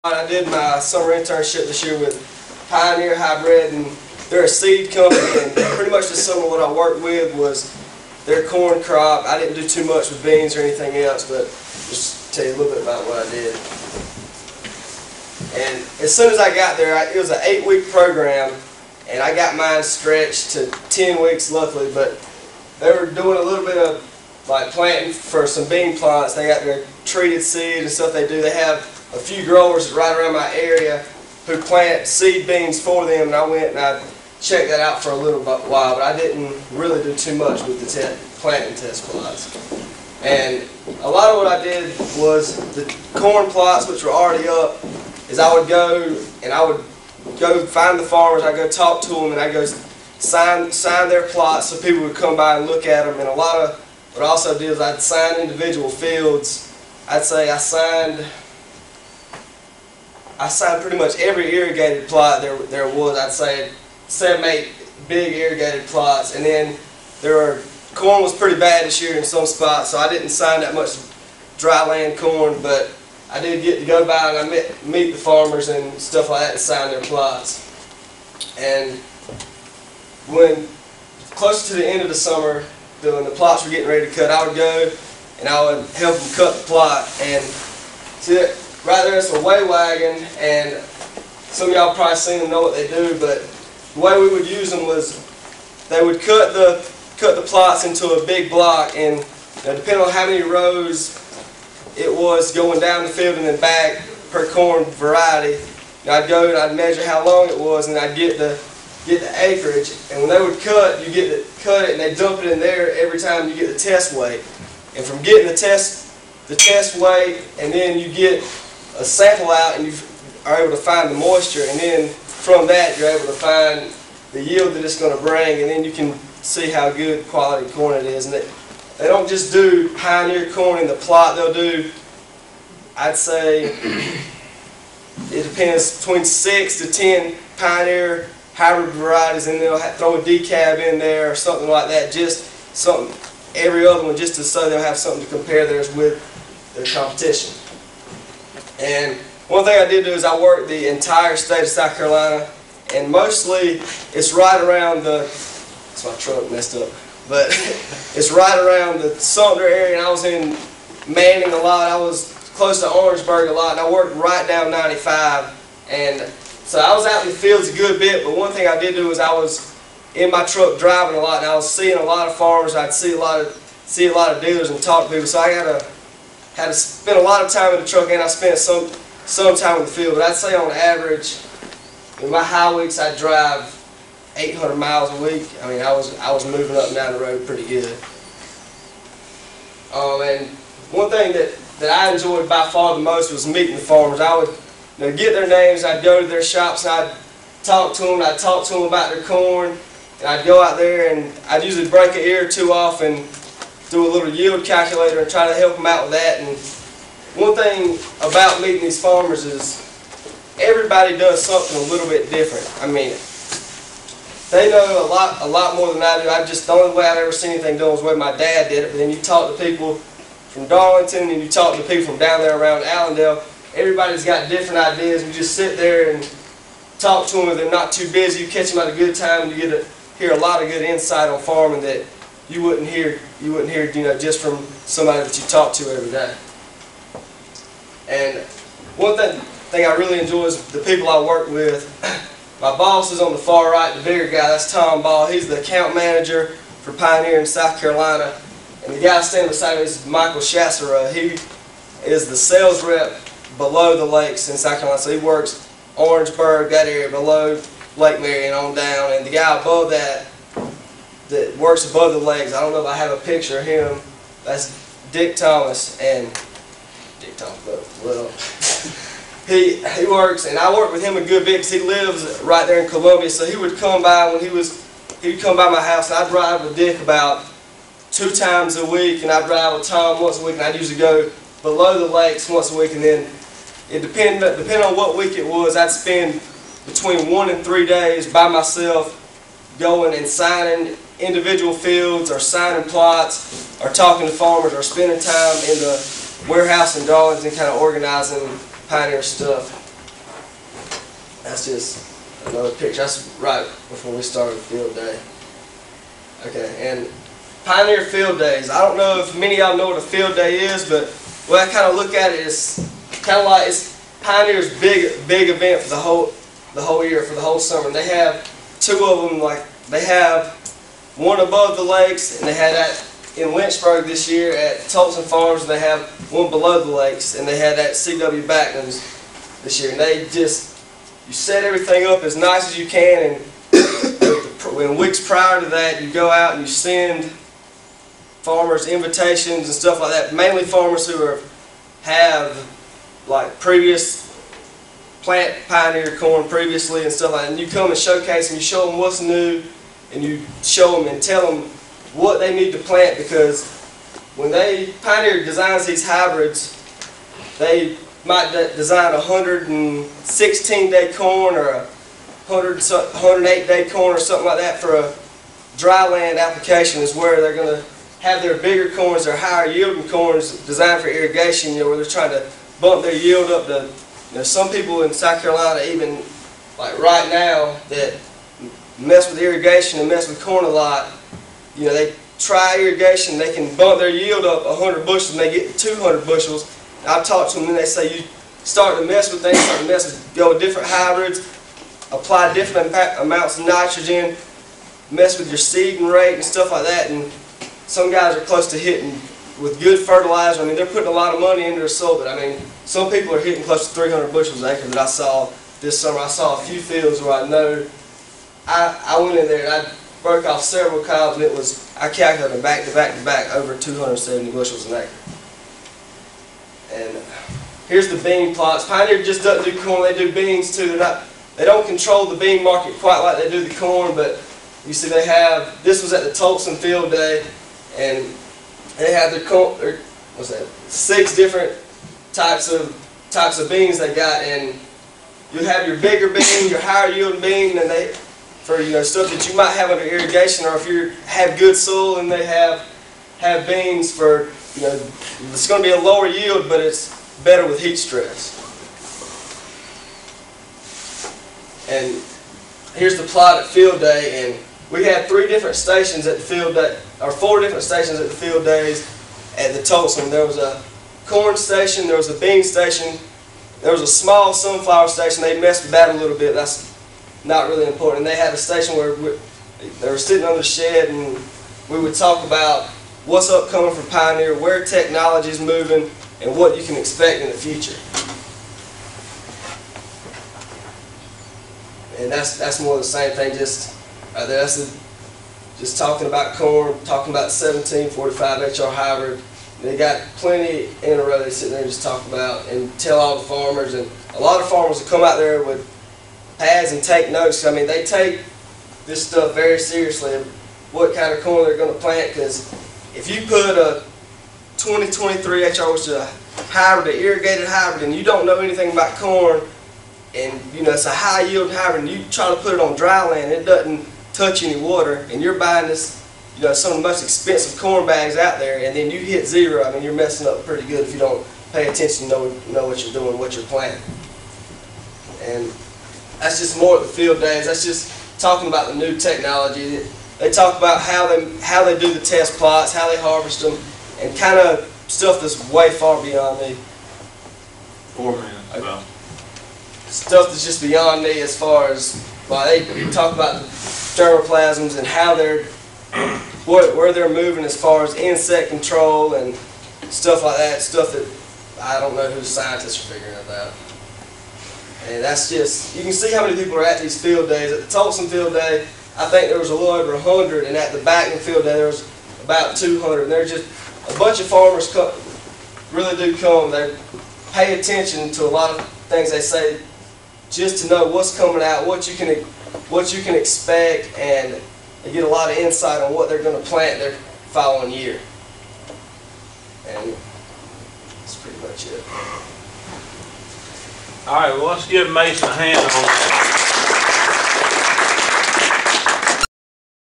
I did my summer internship this year with Pioneer Hybrid, and they're a seed company, and pretty much this summer what I worked with was their corn crop. I didn't do too much with beans or anything else, but just tell you a little bit about what I did. And as soon as I got there, it was an 8-week program, and I got mine stretched to 10 weeks luckily, but they were doing a little bit of like planting for some bean plants. They got their treated seed and stuff they do. They have a few growers right around my area who plant seed beans for them, and I went and I checked that out for a little while, but I didn't really do too much with the planting test plots. And a lot of what I did was the corn plots, which were already up, is I would go and I would go find the farmers, I'd go talk to them, and I'd go sign their plots so people would come by and look at them. And a lot of what I also did is I'd sign individual fields. I'd say I signed pretty much every irrigated plot there was. I'd say 7, 8 big irrigated plots, and then corn was pretty bad this year in some spots, so I didn't sign that much dry land corn, but I did get to go by and I meet the farmers and stuff like that and sign their plots. And when close to the end of the summer, when the plots were getting ready to cut, I would go and I would help them cut the plot. And see that right there, it's a weigh wagon, and some of y'all probably seen them, know what they do, but the way we would use them was they would cut the plots into a big block, and depending on how many rows it was going down the field and then back per corn variety, I'd go and I'd measure how long it was, and I'd get the acreage. And when they would cut, you get to cut it and they dump it in there every time you get the test weight. And from getting the test weight, and then you get a sample out and you are able to find the moisture, and then from that you're able to find the yield that it's going to bring, and then you can see how good quality corn it is. And they don't just do Pioneer corn in the plot, they'll do, I'd say, it depends, between 6 to 10 Pioneer hybrid varieties, and they'll throw a decab in there or something like that, just something, every other one, just so they'll have something to compare theirs with their competition. And one thing I did do is I worked the entire state of South Carolina, and mostly it's right around that's my truck messed up, but it's right around the Sumter area, and I was in Manning a lot, I was close to Orangeburg a lot, and I worked right down 95, and so I was out in the fields a good bit. But one thing I did do is I was in my truck driving a lot, and I was seeing a lot of farmers. I'd see a lot of dealers and talk to people. So I had to spend a lot of time in the truck, and I spent some time in the field. But I'd say on average, in my high weeks, I'd drive 800 miles a week. I mean, I was moving up and down the road pretty good. And one thing that I enjoyed by far the most was meeting the farmers. I would get their names, I'd go to their shops, and I'd talk to them about their corn, and I'd go out there and I'd usually break an ear or two off and do a little yield calculator and try to help them out with that. And one thing about meeting these farmers is everybody does something a little bit different. I mean, they know a lot more than I do. The only way I've ever seen anything done was the way my dad did it. But then you talk to people from Darlington, and you talk to people from down there around Allendale. Everybody's got different ideas. You just sit there and talk to them if they're not too busy. You catch them at a good time, and you get to hear a lot of good insight on farming that you wouldn't hear, just from somebody that you talk to every day. And one thing I really enjoy is the people I work with. My boss is on the far right, the bigger guy. That's Tom Ball. He's the account manager for Pioneer in South Carolina. And the guy standing beside me is Michael Chassera. He is the sales rep below the lakes in South Carolina. So he works Orangeburg, that area below Lake Marion on down. And the guy above that works above the lakes, I don't know if I have a picture of him. That's Dick Thomas. And Dick Thomas, well, he works, and I work with him a good bit because he lives right there in Columbia. So he would come by he'd come by my house, and I'd drive with Dick about 2 times a week, and I'd drive with Tom once a week, and I'd usually go below the lakes once a week. And then it depending on what week it was, I'd spend between 1 and 3 days by myself going and signing individual fields or signing plots or talking to farmers or spending time in the warehouse in Darlington kind of organizing Pioneer stuff. That's just another picture. That's right before we started field day. Okay, and Pioneer Field Days. I don't know if many of y'all know what a field day is, but the way I kind of look at it is kind of like it's Pioneer's big event for the whole year, for the whole summer. And they have two of them. Like they have one above the lakes, and they had that in Lynchburg this year at Clemson Farms. And they have one below the lakes, and they had that CW Backlands this year. And they just, you set everything up as nice as you can, and in weeks prior to that, you go out and you send farmers invitations and stuff like that. Mainly farmers who have like previous plant Pioneer corn previously and stuff like that. And you come and showcase them, you show them what's new, and you show them and tell them what they need to plant, because when Pioneer designs these hybrids, they might design a 116-day corn or a 108-day corn or something like that for a dry land application, is where they're going to have their bigger corns, their higher yielding corns designed for irrigation, where they're trying to bump their yield up to, some people in South Carolina, even like right now, that mess with irrigation and mess with corn a lot. They try irrigation, they can bump their yield up 100 bushels and they get 200 bushels. And I've talked to them and they say you start to mess with things, go with different hybrids, apply different amounts of nitrogen, mess with your seeding rate and stuff like that. And some guys are close to hitting with good fertilizer. I mean, they're putting a lot of money into their soil, but I mean, some people are hitting close to 300 bushels an acre that I saw this summer. I saw a few fields where I know I went in there and I broke off several cobs, and I calculated back to back to back over 270 bushels an acre. And here's the bean plots. Pioneer just doesn't do corn, they do beans too. They don't control the bean market quite like they do the corn, but you see this was at the Clemson Field Day, and they have their corn, what's that, 6 different types of beans they got, and you have your bigger bean, your higher yielding bean, and for stuff that you might have under irrigation, or if you have good soil, and they have beans for it's going to be a lower yield, but it's better with heat stress. And here's the plot at field day, and we had 3 different stations at the field day, or 4 different stations at the field days at the Clemson. There was a corn station, there was a bean station, there was a small sunflower station. They messed with that a little bit. That's not really important. And they had a station where they were sitting under the shed, and we would talk about what's upcoming for Pioneer, where technology is moving, and what you can expect in the future. And that's more of the same thing. Just talking about corn, talking about the 1745 HR hybrid. They got plenty in a row they sit there and just talk about and tell all the farmers. And a lot of farmers will come out there with pads and take notes. I mean, they take this stuff very seriously, what kind of corn they're going to plant, because if you put a 2023 HR, which is a hybrid, an irrigated hybrid, and you don't know anything about corn, and it's a high yield hybrid, and you try to put it on dry land, it doesn't touch any water, and you're buying this, some of the most expensive corn bags out there, and then you hit 0, I mean, you're messing up pretty good if you don't pay attention, know what you're doing, what you're planting. And that's just more at the field days. That's just talking about the new technology. They talk about how they do the test plots, how they harvest them, and kind of stuff that's way far beyond me. 4 minutes. Well. Stuff that's just beyond me, as far as they talk about the germplasms and how where they're moving as far as insect control and stuff like that. Stuff that I don't know who the scientists are figuring it out. And that's just, you can see how many people are at these field days. At the Clemson Field Day, I think there was a little over 100, and at the Backland Field Day there was about 200. And there's just a bunch of farmers really do come. They pay attention to a lot of things they say, just to know what's coming out, what you can expect, and they get a lot of insight on what they're going to plant their following year. And that's pretty much it. All right, well, let's give Mason a hand on that.